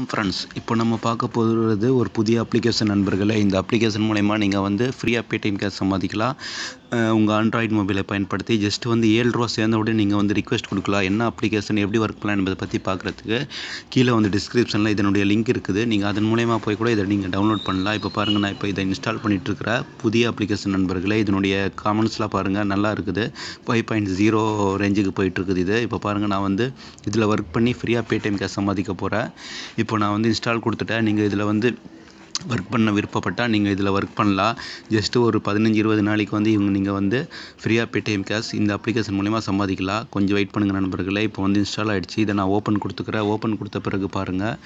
Friends, இப்போ நம்ம பார்க்க போகிறது ஒரு புதிய அப்ளிகேஷன் நண்பர்களே. இந்த அப்ளிகேஷன் மூலயமா நீங்கள் வந்து ஃப்ரீயாக பேடிஎம் கேஷ் சம்பாதிக்கலாம். உங்கள் ஆண்ட்ராய்டு மொபைலை பயன்படுத்தி ஜஸ்ட் வந்து ரூ. 7 சேர்ந்த உடனே நீங்கள் வந்து ரிக்வெஸ்ட் கொடுக்கலாம். என்ன அப்ளிகேஷன், எப்படி ஒர்க் பண்ணலாம் என்பதை பற்றி பார்க்குறதுக்கு கீழே வந்து டிஸ்கிரிப்ஷனில் இதனுடைய லிங்க் இருக்குது. நீங்கள் அதன் மூலயமா போய் கூட இதை நீங்கள் டவுன்லோட் பண்ணலாம். இப்போ பாருங்கள், நான் இப்போ இதை இன்ஸ்டால் பண்ணிகிட்ருக்கிற புதிய அப்ளிகேஷன் நண்பர்களே. இதனுடைய காமெண்ட்ஸ்லாம் பாருங்கள், நல்லா இருக்குது. 5.0 ரேஞ்சுக்கு போயிட்டுருக்குது இது. இப்போ பாருங்கள், நான் வந்து இதில் ஒர்க் பண்ணி ஃப்ரீயாக பேடிஎம் கேஷ் சம்பாதிக்க போகிறேன். இப்போ நான் வந்து இன்ஸ்டால் கொடுத்துட்டேன். நீங்கள் இதில் வந்து ஒர்க் பண்ண விருப்பப்பட்டால் நீங்கள் இதில் ஒர்க் பண்ணலாம். ஜஸ்ட்டு ஒரு 15-20 நாளைக்கு வந்து நீங்கள் வந்து ஃப்ரீயாக பேடிஎம் கேஷ் இந்த அப்ளிகேஷன் மூலிமா சம்பாதிக்கலாம். கொஞ்சம் வெயிட் பண்ணுங்கள் நண்பர்களே. இப்போ வந்து இன்ஸ்டால் ஆகிடுச்சு. இதை நான் ஓப்பன் கொடுத்துக்கிறேன். ஓப்பன் கொடுத்த பிறகு பாருங்கள்,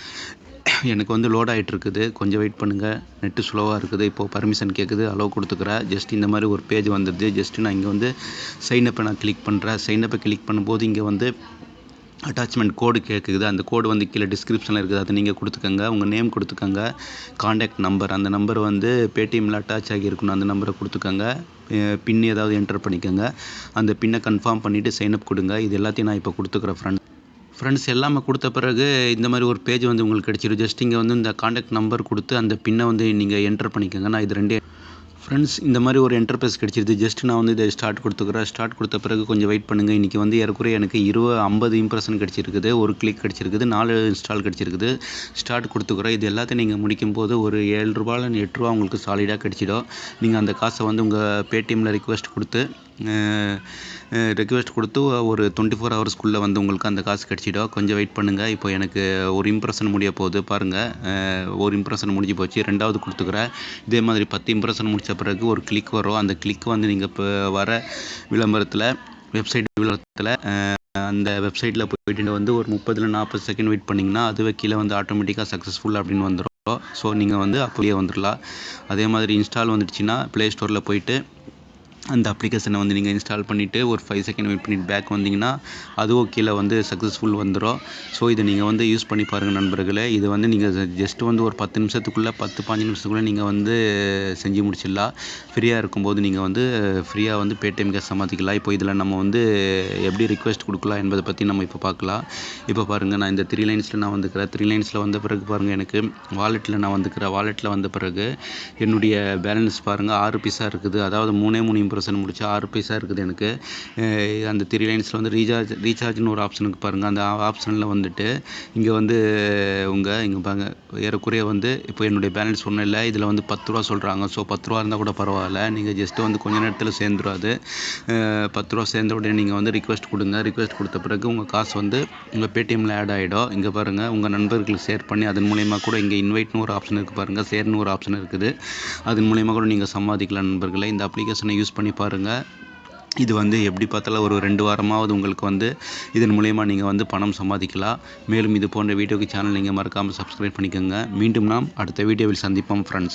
எனக்கு வந்து லோட் ஆகிட்டு இருக்குது. கொஞ்சம் வெயிட் பண்ணுங்கள், நெட்டு ஸ்லோவாக இருக்குது. இப்போது பர்மிஷன் கேட்குது, அலோவ் கொடுத்துக்கிறேன். ஜஸ்ட் இந்த மாதிரி ஒரு பேஜ் வந்துடுது. ஜஸ்ட்டு நான் இங்கே வந்து சைனப்பை நான் கிளிக் பண்ணுறேன். சைனப்பை கிளிக் பண்ணும்போது இங்கே வந்து அட்டாச்மெண்ட் கோடு கேட்குது. அந்த கோடு வந்து கீழே டிஸ்கிரிப்ஷனில் இருக்குது. அதை நீங்கள் கொடுத்துக்கோங்க. உங்கள் நேம் கொடுத்துக்கோங்க, காண்டாக்ட் நம்பர், அந்த நம்பர் வந்து பேடிஎம்மில் அட்டாச் ஆகியிருக்கணும். அந்த நம்பரை கொடுத்துக்கோங்க. பின் ஏதாவது என்டர் பண்ணிக்கோங்க. அந்த பின்னை கன்ஃபார்ம் பண்ணிவிட்டு சைனப் கொடுங்க. இது எல்லாத்தையும் நான் இப்போ கொடுத்துக்கிறேன் ஃப்ரெண்ட்ஸ். எல்லாமே கொடுத்த பிறகு இந்த மாதிரி ஒரு பேஜ் வந்து உங்களுக்கு கிடச்சிடும். ஜஸ்ட் இங்கே வந்து இந்த காண்டாக்ட் நம்பர் கொடுத்து அந்த பின்னை வந்து நீங்கள் என்டர் பண்ணிக்கோங்க. நான் இது ரெண்டே ஃப்ரெண்ட்ஸ், இந்த மாதிரி ஒரு என்டர்பிரைஸ் கிடச்சிருது. ஜஸ்ட் நான் வந்து இதை ஸ்டார்ட் கொடுத்துக்கிறேன். ஸ்டார்ட் கொடுத்த பிறகு கொஞ்சம் வெயிட் பண்ணுங்கள். இன்றைக்கி வந்து ஏறக்குறைய எனக்கு 50 இம்ப்ரெஷன் கிடச்சிருக்குது, ஒரு கிளிக் கிடச்சிருக்குது, 4 இன்ஸ்டால் கிடச்சிருக்குது. ஸ்டார்ட் கொடுத்துக்கிறேன். இது எல்லாத்தையும் நீங்கள் முடிக்கும் போது ஒரு ₹7 8 உங்களுக்கு சாலிடாக கிடச்சிடும். நீங்கள் அந்த காசை வந்து உங்கள் பேடிஎம்மில் ரிக்வெஸ்ட் கொடுத்து ஒரு 24 ஹவர்ஸ்க்குள்ளே வந்து உங்களுக்கு அந்த காசு கிடச்சிடும். கொஞ்சம் வெயிட் பண்ணுங்கள். இப்போ எனக்கு ஒரு இம்ப்ரெஷன் முடிய போகுது பாருங்கள். ஒரு இம்ப்ரெஷன் முடிஞ்சு போச்சு. 2வது கொடுத்துக்கிறேன். இதே மாதிரி 10 இம்ப்ரெஷன் முடித்த பிறகு ஒரு கிளிக் வரும். அந்த கிளிக் வந்து நீங்கள் இப்போ வர வெப்சைட் விளம்பரத்தில் அந்த வெப்சைட்டில் போய்ட்டு வந்து ஒரு 30-40 செகண்ட் வெயிட் பண்ணிங்கன்னா அதுவே கீழே வந்து ஆட்டோமேட்டிக்காக சக்ஸஸ்ஃபுல் அப்படின்னு வந்துடும். ஸோ நீங்கள் வந்து அப்படியே வந்துடலாம். அதே மாதிரி இன்ஸ்டால் வந்துடுச்சுன்னா ப்ளே ஸ்டோரில் போயிட்டு அந்த அப்ளிகேஷனை வந்து நீங்கள் இன்ஸ்டால் பண்ணிவிட்டு ஒரு 5 செகண்ட் வெயிட் பண்ணிவிட்டு பேக் வந்தீங்கன்னா அதுவும் கீழே வந்து சக்ஸஸ்ஃபுல் வந்துடும். ஸோ இதை நீங்கள் வந்து யூஸ் பண்ணி பாருங்கள் நண்பர்களே. இது வந்து நீங்கள் ஜஸ்ட்டு வந்து ஒரு 10 நிமிஷத்துக்குள்ளே 10-15 நிமிஷத்துக்குள்ளே நீங்கள் வந்து செஞ்சு முடிச்சிடலாம். ஃப்ரீயாக இருக்கும்போது நீங்கள் வந்து ஃப்ரீயாக வந்து பேடிஎம் கேஷ் சம்பாதிக்கலாம். இப்போ இதில் நம்ம வந்து எப்படி ரிக்வெஸ்ட் கொடுக்கலாம் என்பதை பற்றி நம்ம இப்போ பார்க்கலாம். இப்போ பாருங்கள், நான் இந்த 3 லைன்ஸில் நான் வந்துக்கிறேன். 3 லைன்ஸில் வந்த பிறகு பாருங்கள், எனக்கு வாலெட்டில் நான் வந்துக்கிறேன். வாலெட்டில் வந்த பிறகு என்னுடைய பேலன்ஸ் பாருங்கள் 6 பைசா இருக்குது. அதாவது 3 இம்ப்ரெஷன் முடிச்சா 6 பைசா இருக்குது எனக்கு. அந்த 3 லைன்ஸில் வந்து ரீசார்ஜ்னு ஒரு ஆப்ஷனுக்கு பாருங்கள். அந்த ஆப்ஷனில் வந்துட்டு இங்கே வந்து இங்கே பாருங்க, ஏறக்குறைய வந்து இப்போ என்னுடைய பேலன்ஸ் ஒன்றும் இல்லை. இதில் வந்து ₹10 சொல்கிறாங்க. ஸோ ₹10 இருந்தால் கூட பரவாயில்ல. நீங்கள் ஜஸ்ட்டு வந்து கொஞ்ச நேரத்தில் சேர்ந்துடும். அது ₹10 சேர்ந்த உடனே நீங்கள் வந்து ரிக்வெஸ்ட் கொடுங்க. ரிக்வெஸ்ட் கொடுத்த பிறகு உங்கள் காசு வந்து உங்கள் பேடிஎம்மில் ஆட் ஆகிடும். இங்கே பாருங்கள், உங்கள் நண்பர்களுக்கு ஷேர் பண்ணி அதன் மூலயமா கூட இங்கே இன்வைட்னு ஒரு ஆப்ஷன் இருக்குது பாருங்கள், ஷேர்னு ஒரு ஆப்ஷன் இருக்குது. அதன் மூலயமா கூட நீங்கள் சம்பாதிக்கலாம் நண்பர்களை. இந்த அப்ளிகேஷனை யூஸ் பண்ணி பாருங்கள். இது வந்து எப்படி பார்த்தாலும் ஒரு 2 வாரமாவது உங்களுக்கு வந்து இதன் மூலயமா நீங்கள் வந்து பணம் சம்பாதிக்கலாம். மேலும் இது போன்ற வீடியோக்கு சேனல் நீங்கள் மறக்காமல் சப்ஸ்கிரைப் பண்ணிக்கோங்க. மீண்டும் நாம் அடுத்த வீடியோவில் சந்திப்போம் ஃப்ரெண்ட்ஸ்.